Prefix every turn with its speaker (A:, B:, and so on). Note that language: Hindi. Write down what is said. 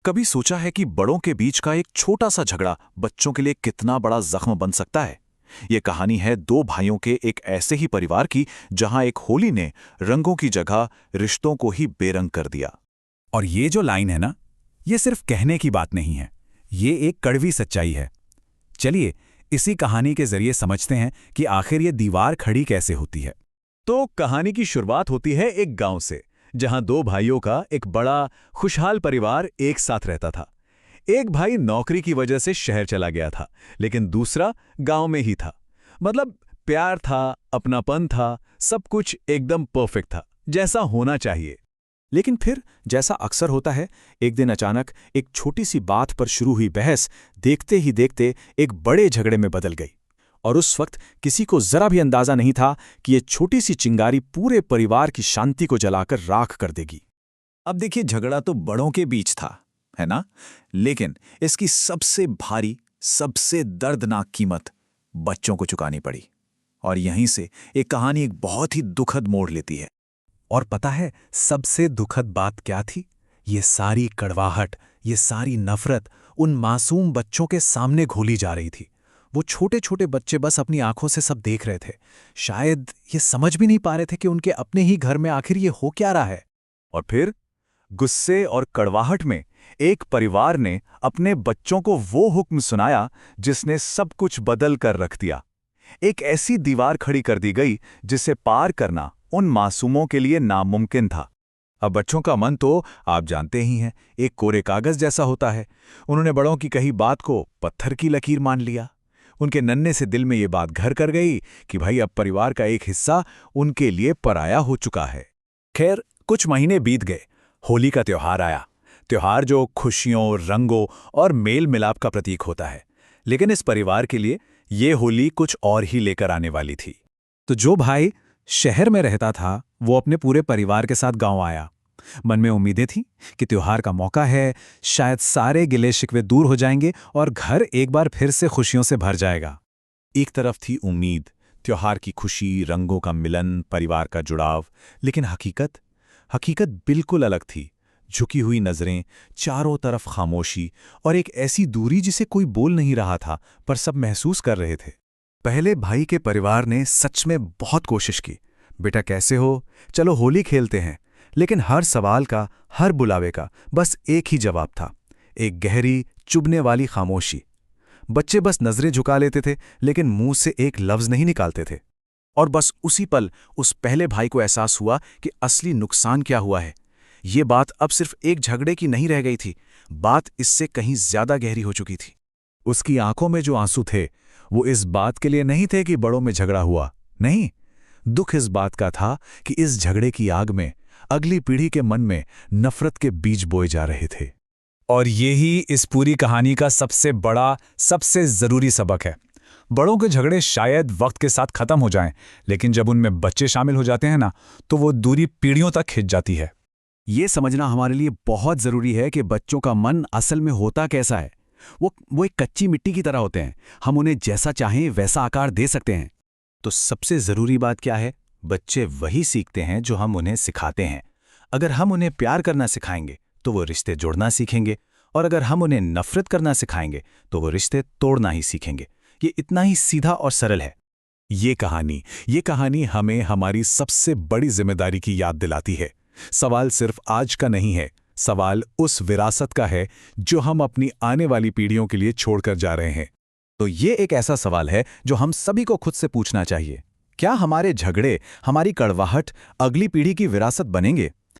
A: कभी सोचा है कि बड़ों के बीच का एक छोटा सा झगड़ा बच्चों के लिए कितना बड़ा जख्म बन सकता है। ये कहानी है दो भाइयों के एक ऐसे ही परिवार की जहां एक होली ने रंगों की जगह रिश्तों को ही बेरंग कर दिया।
B: और ये जो लाइन है ना, ये सिर्फ कहने की बात नहीं है, ये एक कड़वी सच्चाई है। चलिए इसी कहानी के जरिए समझते हैं कि आखिर ये दीवार खड़ी कैसे होती है।
C: तो कहानी की शुरुआत होती है एक गांव से, जहां दो भाइयों का एक बड़ा खुशहाल परिवार एक साथ रहता था। एक भाई नौकरी की वजह से शहर चला गया था, लेकिन दूसरा गांव में ही था। मतलब प्यार था, अपनापन था, सब कुछ एकदम परफेक्ट था, जैसा होना चाहिए।
A: लेकिन फिर जैसा अक्सर होता है, एक दिन अचानक एक छोटी सी बात पर शुरू हुई बहस देखते ही देखते एक बड़े झगड़े में बदल गई। और उस वक्त किसी को जरा भी अंदाजा नहीं था कि ये छोटी सी चिंगारी पूरे परिवार की शांति को जलाकर राख कर देगी।
B: अब देखिए, झगड़ा तो बड़ों के बीच था, है ना? लेकिन इसकी सबसे भारी, सबसे दर्दनाक कीमत बच्चों को चुकानी पड़ी। और यहीं से एक कहानी एक बहुत ही दुखद मोड़ लेती है। और पता है सबसे दुखद बात क्या थी? ये सारी कड़वाहट, ये सारी नफरत उन मासूम बच्चों के सामने घोली जा रही थी। वो छोटे छोटे बच्चे बस अपनी आंखों से सब देख रहे थे। शायद ये समझ भी नहीं पा रहे थे कि उनके अपने ही घर में आखिर ये हो क्या रहा है।
C: और फिर गुस्से और कड़वाहट में एक परिवार ने अपने बच्चों को वो हुक्म सुनाया जिसने सब कुछ बदल कर रख दिया। एक ऐसी दीवार खड़ी कर दी गई जिसे पार करना उन मासूमों के लिए नामुमकिन था। अब बच्चों का मन तो आप जानते ही हैं, एक कोरे कागज जैसा होता है। उन्होंने बड़ों की कही बात को पत्थर की लकीर मान लिया। उनके नन्हे से दिल में ये बात घर कर गई कि भाई अब परिवार का एक हिस्सा उनके लिए पराया हो चुका है। खैर, कुछ महीने बीत गए। होली का त्योहार आया। त्योहार जो खुशियों, रंगों और मेल मिलाप का प्रतीक होता है। लेकिन इस परिवार के लिए ये होली कुछ और ही लेकर आने वाली थी।
B: तो जो भाई शहर में रहता था, वो अपने पूरे परिवार के साथ गांव आया। मन में उम्मीदें थी कि त्योहार का मौका है, शायद सारे गिले शिकवे दूर हो जाएंगे और घर एक बार फिर से खुशियों से भर जाएगा।
C: एक तरफ थी उम्मीद, त्योहार की खुशी, रंगों का मिलन, परिवार का जुड़ाव। लेकिन हकीकत बिल्कुल अलग थी। झुकी हुई नजरें, चारों तरफ खामोशी और एक ऐसी दूरी जिसे कोई बोल नहीं रहा था, पर सब महसूस कर रहे थे। पहले भाई के परिवार ने सच में बहुत कोशिश की। बेटा कैसे हो, चलो होली खेलते हैं। लेकिन हर सवाल का, हर बुलावे का बस एक ही जवाब था, एक गहरी, चुभने वाली खामोशी। बच्चे बस नजरें झुका लेते थे, लेकिन मुंह से एक लफ्ज नहीं निकालते थे।
A: और बस उसी पल उस पहले भाई को एहसास हुआ कि असली नुकसान क्या हुआ है। ये बात अब सिर्फ एक झगड़े की नहीं रह गई थी, बात इससे कहीं ज्यादा गहरी हो चुकी थी।
C: उसकी आंखों में जो आंसू थे, वो इस बात के लिए नहीं थे कि बड़ों में झगड़ा हुआ। नहीं, दुख इस बात का था कि इस झगड़े की आग में अगली पीढ़ी के मन में नफरत के बीज बोए जा रहे थे।
B: और यही इस पूरी कहानी का सबसे बड़ा, सबसे जरूरी सबक है। बड़ों के झगड़े शायद वक्त के साथ खत्म हो जाएं, लेकिन जब उनमें बच्चे शामिल हो जाते हैं ना, तो वो दूरी पीढ़ियों तक खिंच जाती है।
A: ये समझना हमारे लिए बहुत जरूरी है कि बच्चों का मन असल में होता कैसा है। वो एक कच्ची मिट्टी की तरह होते हैं। हम उन्हें जैसा चाहें वैसा आकार दे सकते हैं।
C: तो सबसे जरूरी बात क्या है? बच्चे वही सीखते हैं जो हम उन्हें सिखाते हैं। अगर हम उन्हें प्यार करना सिखाएंगे तो वो रिश्ते जोड़ना सीखेंगे, और अगर हम उन्हें नफरत करना सिखाएंगे तो वो रिश्ते तोड़ना ही सीखेंगे। ये इतना ही सीधा और सरल है। ये कहानी हमें हमारी सबसे बड़ी जिम्मेदारी की याद दिलाती है। सवाल सिर्फ आज का नहीं है, सवाल उस विरासत का है जो हम अपनी आने वाली पीढ़ियों के लिए छोड़कर जा रहे हैं। तो ये एक ऐसा सवाल है जो हम सभी को खुद से पूछना चाहिए। क्या हमारे झगड़े, हमारी कड़वाहट अगली पीढ़ी की विरासत बनेंगे?